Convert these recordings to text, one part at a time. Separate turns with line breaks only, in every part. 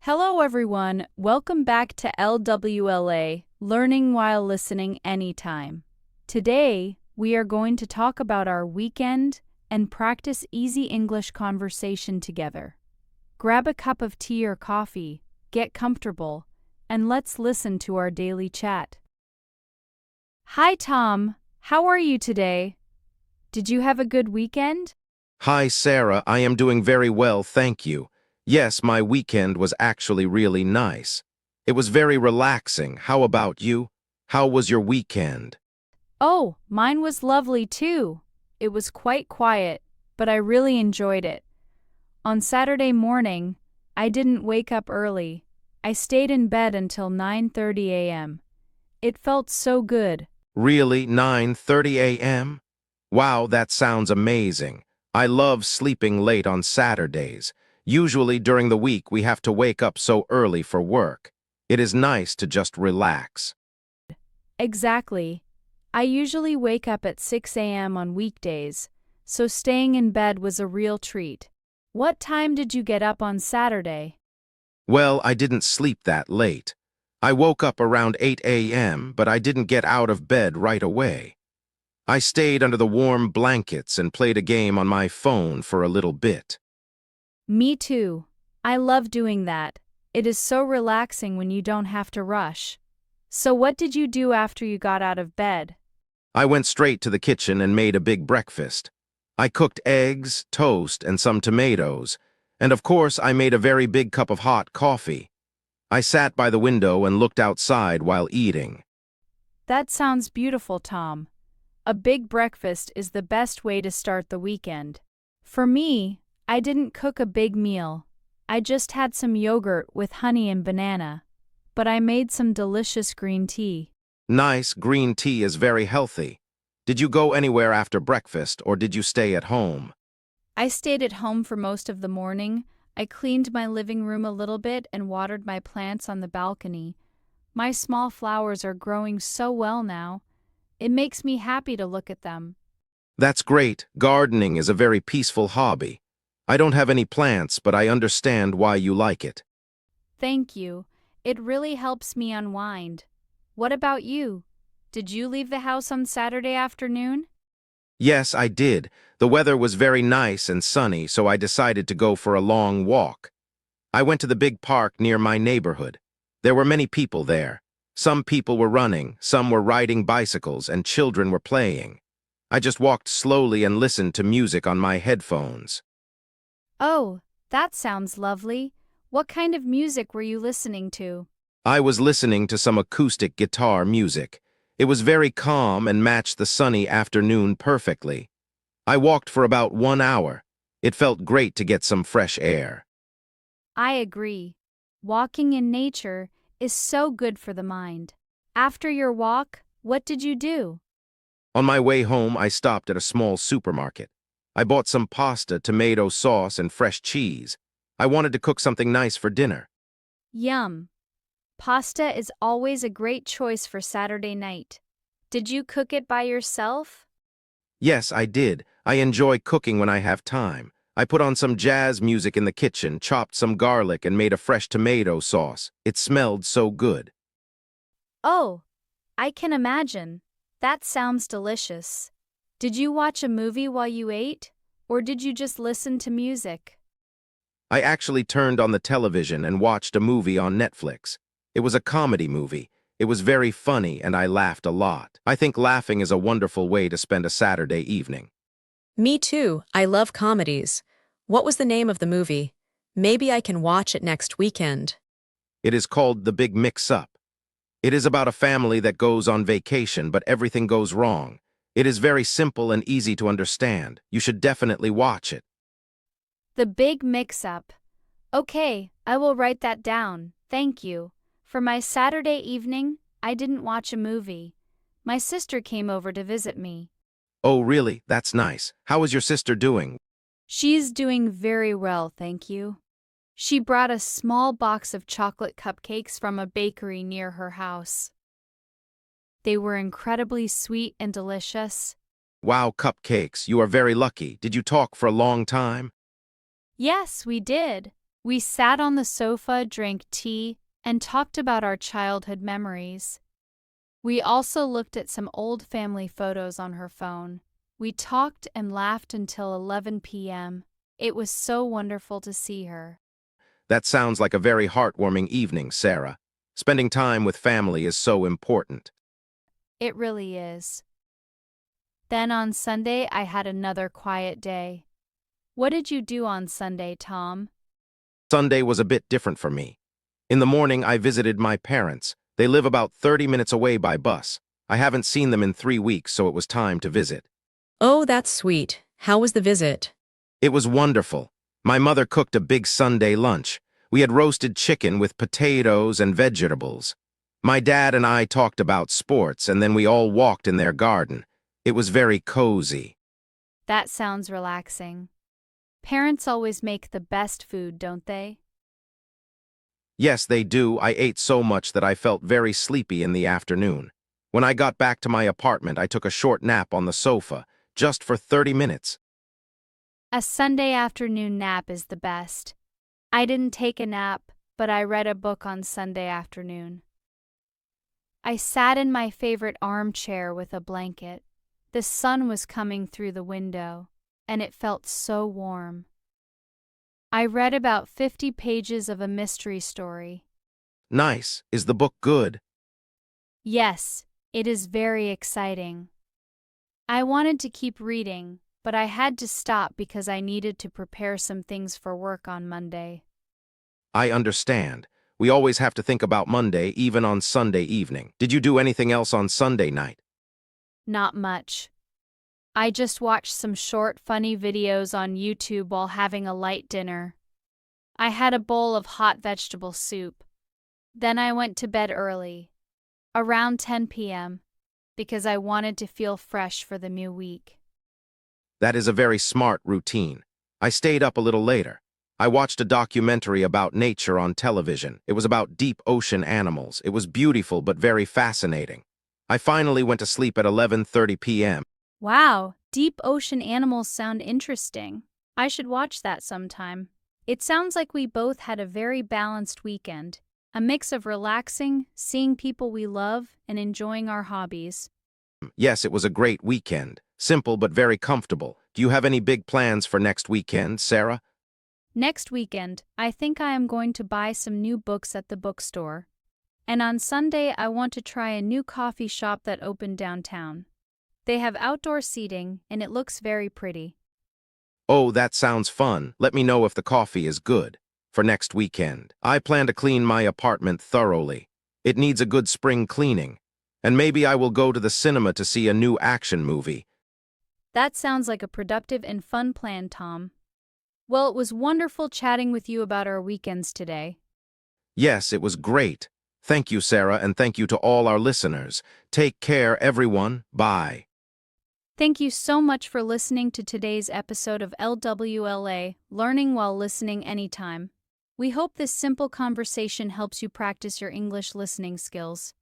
Hello, everyone. Welcome back to LWLA, Learning While Listening Anytime. Today, we are going to talk about our weekend and practice easy English conversation together. Grab a cup of tea or coffee, get comfortable, and let's listen to our daily chat. Hi, Tom. How are you today? Did you have a good weekend?
Hi, Sarah. I am doing very well, thank you. Yes, my weekend was actually really nice. It was very relaxing. How about you? How was your weekend?
Oh, mine was lovely too. It was quite quiet, but I really enjoyed it. On Saturday morning, I didn't wake up early. I stayed in bed until 9:30 a.m. It felt so good.
Really, 9:30 a.m.? Wow, that sounds amazing. I love sleeping late on Saturdays. Usually during the week we have to wake up so early for work. It is nice to just relax.
Exactly. I usually wake up at 6 a.m. on weekdays, so staying in bed was a real treat. What time did you get up on Saturday?
Well, I didn't sleep that late. I woke up around 8 a.m., but I didn't get out of bed right away. I stayed under the warm blankets and played a game on my phone for a little bit.
Me too. I love doing that. It is so relaxing when you don't have to rush. So what did you do after you got out of bed?
I went straight to the kitchen and made a big breakfast. I cooked eggs, toast, and some tomatoes, and of course I made a very big cup of hot coffee. I sat by the window and looked outside while eating.
That sounds beautiful, Tom. A big breakfast is the best way to start the weekend. For me, I didn't cook a big meal. I just had some yogurt with honey and banana. But I made some delicious green tea.
Nice, green tea is very healthy. Did you go anywhere after breakfast, or did you stay at home?
I stayed at home for most of the morning. I cleaned my living room a little bit and watered my plants on the balcony. My small flowers are growing so well now. It makes me happy to look at them.
That's great. Gardening is a very peaceful hobby. I don't have any plants, but I understand why you like it.
Thank you. It really helps me unwind. What about you? Did you leave the house on Saturday afternoon?
Yes, I did. The weather was very nice and sunny, so I decided to go for a long walk. I went to the big park near my neighborhood. There were many people there. Some people were running, some were riding bicycles, and children were playing. I just walked slowly and listened to music on my headphones.
Oh, that sounds lovely. What kind of music were you listening to?
I was listening to some acoustic guitar music. It was very calm and matched the sunny afternoon perfectly. I walked for about 1 hour. It felt great to get some fresh air.
I agree. Walking in nature is so good for the mind. After your walk, what did you do?
On my way home, I stopped at a small supermarket. I bought some pasta, tomato sauce, and fresh cheese. I wanted to cook something nice for dinner.
Yum. Pasta is always a great choice for Saturday night. Did you cook it by yourself?
Yes, I did. I enjoy cooking when I have time. I put on some jazz music in the kitchen, chopped some garlic, and made a fresh tomato sauce. It smelled so good.
Oh, I can imagine. That sounds delicious. Did you watch a movie while you ate, or did you just listen to music?
I actually turned on the television and watched a movie on Netflix. It was a comedy movie. It was very funny and I laughed a lot. I think laughing is a wonderful way to spend a Saturday evening.
Me too. I love comedies. What was the name of the movie? Maybe I can watch it next weekend.
It is called The Big Mix-Up. It is about a family that goes on vacation, but everything goes wrong. It is very simple and easy to understand. You should definitely watch it.
The Big Mix-Up. Okay, I will write that down. Thank you. For my Saturday evening, I didn't watch a movie. My sister came over to visit me.
Oh, really? That's nice. How is your sister doing?
She's doing very well, thank you. She brought a small box of chocolate cupcakes from a bakery near her house. They were incredibly sweet and delicious.
Wow, cupcakes. You are very lucky. Did you talk for a long time?
Yes, we did. We sat on the sofa, drank tea, and talked about our childhood memories. We also looked at some old family photos on her phone. We talked and laughed until 11 p.m. It was so wonderful to see her.
That sounds like a very heartwarming evening, Sarah. Spending time with family is so important.
It really is. Then on Sunday, I had another quiet day. What did you do on Sunday, Tom?
Sunday was a bit different for me. In the morning, I visited my parents. They live about 30 minutes away by bus. I haven't seen them in 3 weeks, so it was time to visit.
Oh, that's sweet. How was the visit?
It was wonderful. My mother cooked a big Sunday lunch. We had roasted chicken with potatoes and vegetables. My dad and I talked about sports, and then we all walked in their garden. It was very cozy.
That sounds relaxing. Parents always make the best food, don't they?
Yes, they do. I ate so much that I felt very sleepy in the afternoon. When I got back to my apartment, I took a short nap on the sofa, just for 30 minutes.
A Sunday afternoon nap is the best. I didn't take a nap, but I read a book on Sunday afternoon. I sat in my favorite armchair with a blanket. The sun was coming through the window, and it felt so warm. I read about 50 pages of a mystery story.
Nice. Is the book good?
Yes, it is very exciting. I wanted to keep reading, but I had to stop because I needed to prepare some things for work on Monday.
I understand. We always have to think about Monday, even on Sunday evening. Did you do anything else on Sunday night?
Not much. I just watched some short, funny videos on YouTube while having a light dinner. I had a bowl of hot vegetable soup. Then I went to bed early, around 10 p.m., because I wanted to feel fresh for the new week.
That is a very smart routine. I stayed up a little later. I watched a documentary about nature on television. It was about deep ocean animals. It was beautiful but very fascinating. I finally went to sleep at 11:30 p.m.
Wow, deep ocean animals sound interesting. I should watch that sometime. It sounds like we both had a very balanced weekend, a mix of relaxing, seeing people we love, and enjoying our hobbies.
Yes, it was a great weekend. Simple but very comfortable. Do you have any big plans for next weekend, Sarah?
Next weekend, I think I am going to buy some new books at the bookstore. And on Sunday, I want to try a new coffee shop that opened downtown. They have outdoor seating, and it looks very pretty.
Oh, that sounds fun. Let me know if the coffee is good. For next weekend, I plan to clean my apartment thoroughly. It needs a good spring cleaning. And maybe I will go to the cinema to see a new action movie.
That sounds like a productive and fun plan, Tom. Well, it was wonderful chatting with you about our weekends today.
Yes, it was great. Thank you, Sarah, and thank you to all our listeners. Take care, everyone. Bye.
Thank you so much for listening to today's episode of LWLA, Learning While Listening Anytime. We hope this simple conversation helps you practice your English listening skills.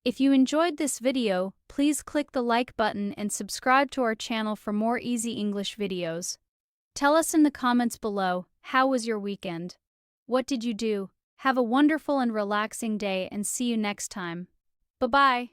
If you enjoyed this video, please click the like button and subscribe to our channel for more easy English videos. Tell us in the comments below, how was your weekend? What did you do? Have a wonderful and relaxing day and see you next time. Bye-bye.